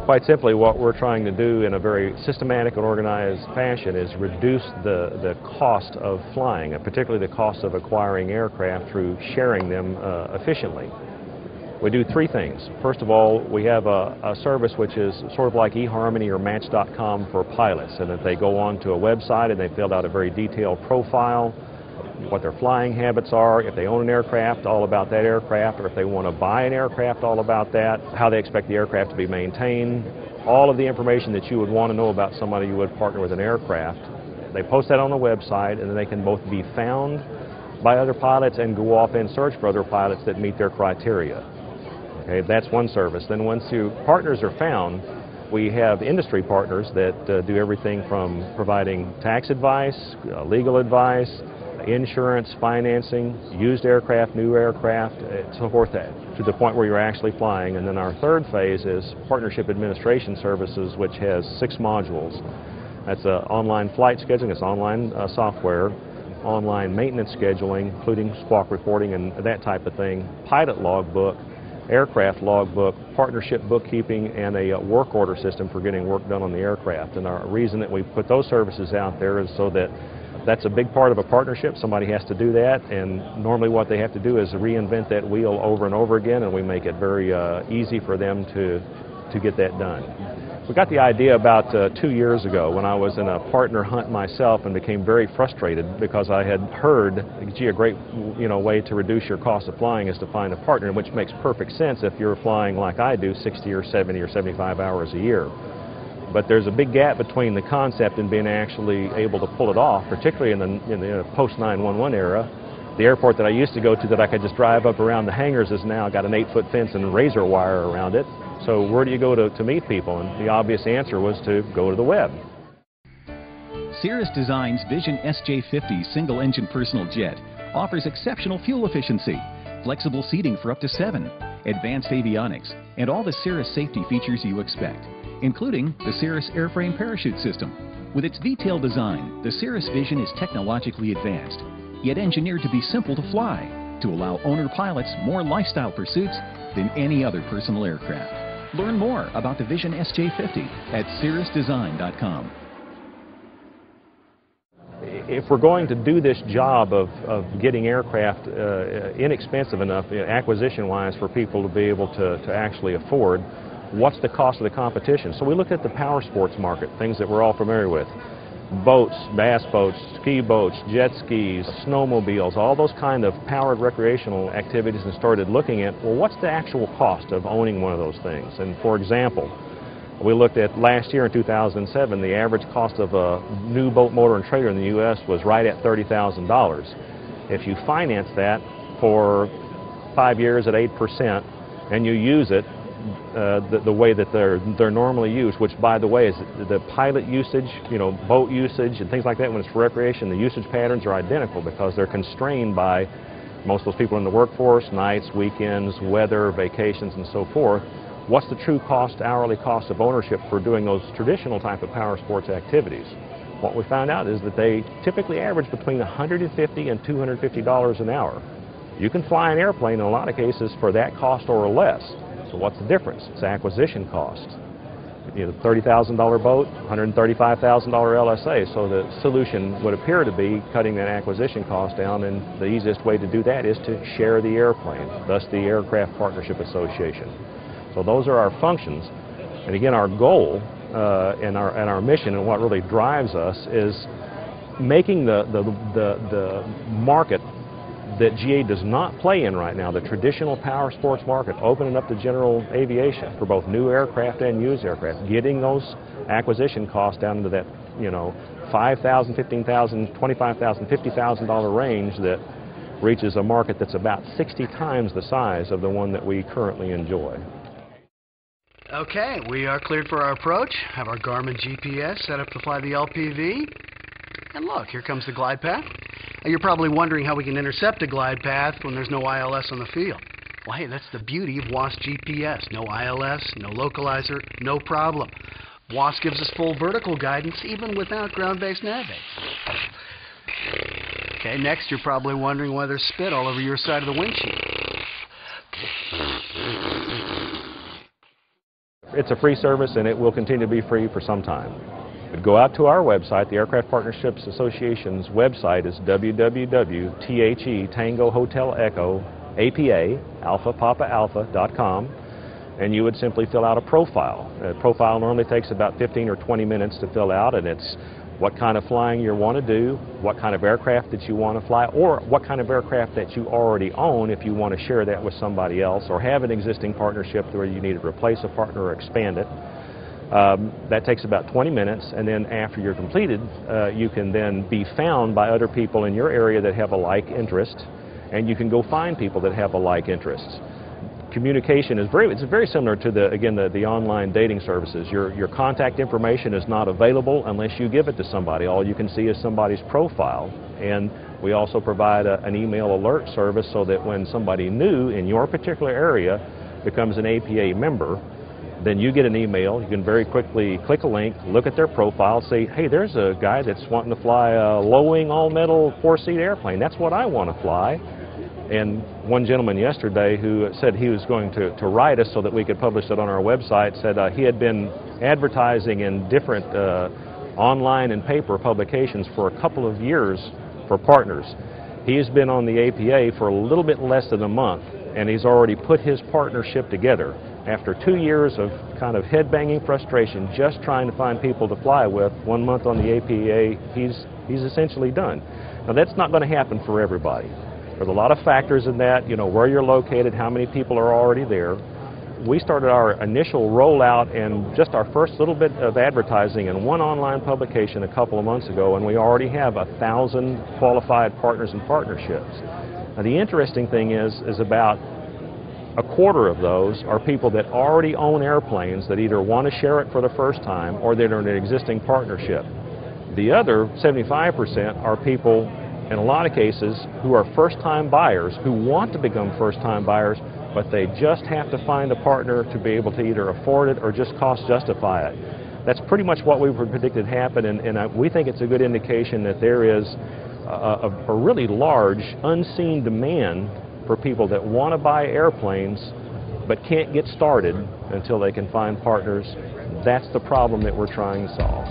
Quite simply, what we're trying to do in a very systematic and organized fashion is reduce the cost of flying, and particularly the cost of acquiring aircraft through sharing them efficiently. We do three things. First of all, we have a service which is sort of like eHarmony or Match.com for pilots, and that they go on to a website and they fill out a very detailed profile, what their flying habits are, if they own an aircraft, all about that aircraft, or if they want to buy an aircraft, all about that, how they expect the aircraft to be maintained, all of the information that you would want to know about somebody you would partner with an aircraft. They post that on the website, and then they can both be found by other pilots and go off and search for other pilots that meet their criteria. Okay, that's one service. Then once your partners are found, we have industry partners that do everything from providing tax advice, legal advice, insurance, financing, used aircraft, new aircraft, so forth, to the point where you're actually flying. And then our third phase is partnership administration services, which has 6 modules. That's online flight scheduling, it's online software, online maintenance scheduling, including squawk reporting and that type of thing, pilot logbook, aircraft logbook, partnership bookkeeping, and a work order system for getting work done on the aircraft. And our reason that we put those services out there is so that that's a big part of a partnership. Somebody has to do that, and normally what they have to do is reinvent that wheel over and over again, and we make it very easy for them to get that done. We got the idea about 2 years ago when I was in a partner hunt myself and became very frustrated because I had heard, gee, a great way to reduce your cost of flying is to find a partner, which makes perfect sense if you're flying like I do 60 or 70 or 75 hours a year. But there's a big gap between the concept and being actually able to pull it off, particularly in the post-911 era. The airport that I used to go to that I could just drive up around the hangars is now got an 8-foot fence and razor wire around it. So where do you go to meet people? And the obvious answer was to go to the web. Cirrus Design's Vision SJ50 single-engine personal jet offers exceptional fuel efficiency, flexible seating for up to 7, advanced avionics, and all the Cirrus safety features you expect, including the Cirrus airframe parachute system. With its detailed design, the Cirrus Vision is technologically advanced, yet engineered to be simple to fly, to allow owner pilots more lifestyle pursuits than any other personal aircraft. Learn more about the Vision SJ50 at cirrusdesign.com. If we're going to do this job of getting aircraft inexpensive enough, acquisition-wise, for people to be able to actually afford, what's the cost of the competition? So we looked at the power sports market, things that we're all familiar with. Boats, bass boats, ski boats, jet skis, snowmobiles, all those kind of powered recreational activities, and started looking at, well, what's the actual cost of owning one of those things? And for example, we looked at last year in 2007, the average cost of a new boat, motor, and trailer in the U.S. was right at $30,000. If you finance that for 5 years at 8% and you use it the way that they're normally used, which, by the way, is the pilot usage, boat usage and things like that. When it's for recreation, the usage patterns are identical because they're constrained by most of those people in the workforce, nights, weekends, weather, vacations, and so forth. What's the true cost, hourly cost of ownership for doing those traditional type of power sports activities? What we found out is that they typically average between $150 and $250 an hour. You can fly an airplane in a lot of cases for that cost or less. So what's the difference? It's acquisition cost. $30,000 boat, $135,000 LSA. So the solution would appear to be cutting that acquisition cost down, and the easiest way to do that is to share the airplane, thus the Aircraft Partnership Association. So those are our functions. And again, our goal and our mission, and what really drives us, is making the market that GA does not play in right now, the traditional power sports market, opening up to general aviation for both new aircraft and used aircraft, getting those acquisition costs down into that, $5,000, $15,000, $25,000, $50,000 range that reaches a market that's about 60 times the size of the one that we currently enjoy. Okay, we are cleared for our approach. Have our Garmin GPS set up to fly the LPV. And look, here comes the glide path. You're probably wondering how we can intercept a glide path when there's no ILS on the field. Well, hey, that's the beauty of WAAS GPS. No ILS, no localizer, no problem. WAAS gives us full vertical guidance even without ground-based nav aids. Okay, next you're probably wondering why there's spit all over your side of the windshield. it's a free service, and it will continue to be free for some time. But go out to our website. The Aircraft Partnerships Association's website is www.THE-TANGO-HOTEL-ECHO-APA-ALPHA-PAPA-ALPHA.com, and you would simply fill out a profile. A profile normally takes about 15 or 20 minutes to fill out, and it's what kind of flying you want to do, what kind of aircraft that you want to fly, or what kind of aircraft that you already own if you want to share that with somebody else, or have an existing partnership where you need to replace a partner or expand it. That takes about 20 minutes, and then after you're completed, you can then be found by other people in your area that have a like interest, and you can go find people that have a like interest. Communication is very similar to the online dating services. Your contact information is not available unless you give it to somebody. All you can see is somebody's profile, and we also provide an email alert service so that when somebody new in your particular area becomes an APA member, then you get an email. You can very quickly click a link, look at their profile, say, hey, there's a guy that's wanting to fly a low-wing, all-metal, 4-seat airplane. That's what I want to fly. And one gentleman yesterday who said he was going to write us so that we could publish it on our website said he had been advertising in different online and paper publications for a couple of years for partners. He's been on the APA for a little bit less than a month, and he's already put his partnership together. After 2 years of kind of head-banging frustration just trying to find people to fly with, 1 month on the APA, he's essentially done. Now that's not going to happen for everybody. There's a lot of factors in that, where you're located, how many people are already there. We started our initial rollout and just our first little bit of advertising in one online publication a couple of months ago, and we already have 1,000 qualified partners and partnerships. Now the interesting thing is about a quarter of those are people that already own airplanes that either want to share it for the first time or that are in an existing partnership. The other 75% are people, in a lot of cases, who are first-time buyers, who want to become first-time buyers, but they just have to find a partner to be able to either afford it or just cost justify it. That's pretty much what we predicted happen, and we think it's a good indication that there is a really large unseen demand for people that want to buy airplanes but can't get started until they can find partners. That's the problem that we're trying to solve.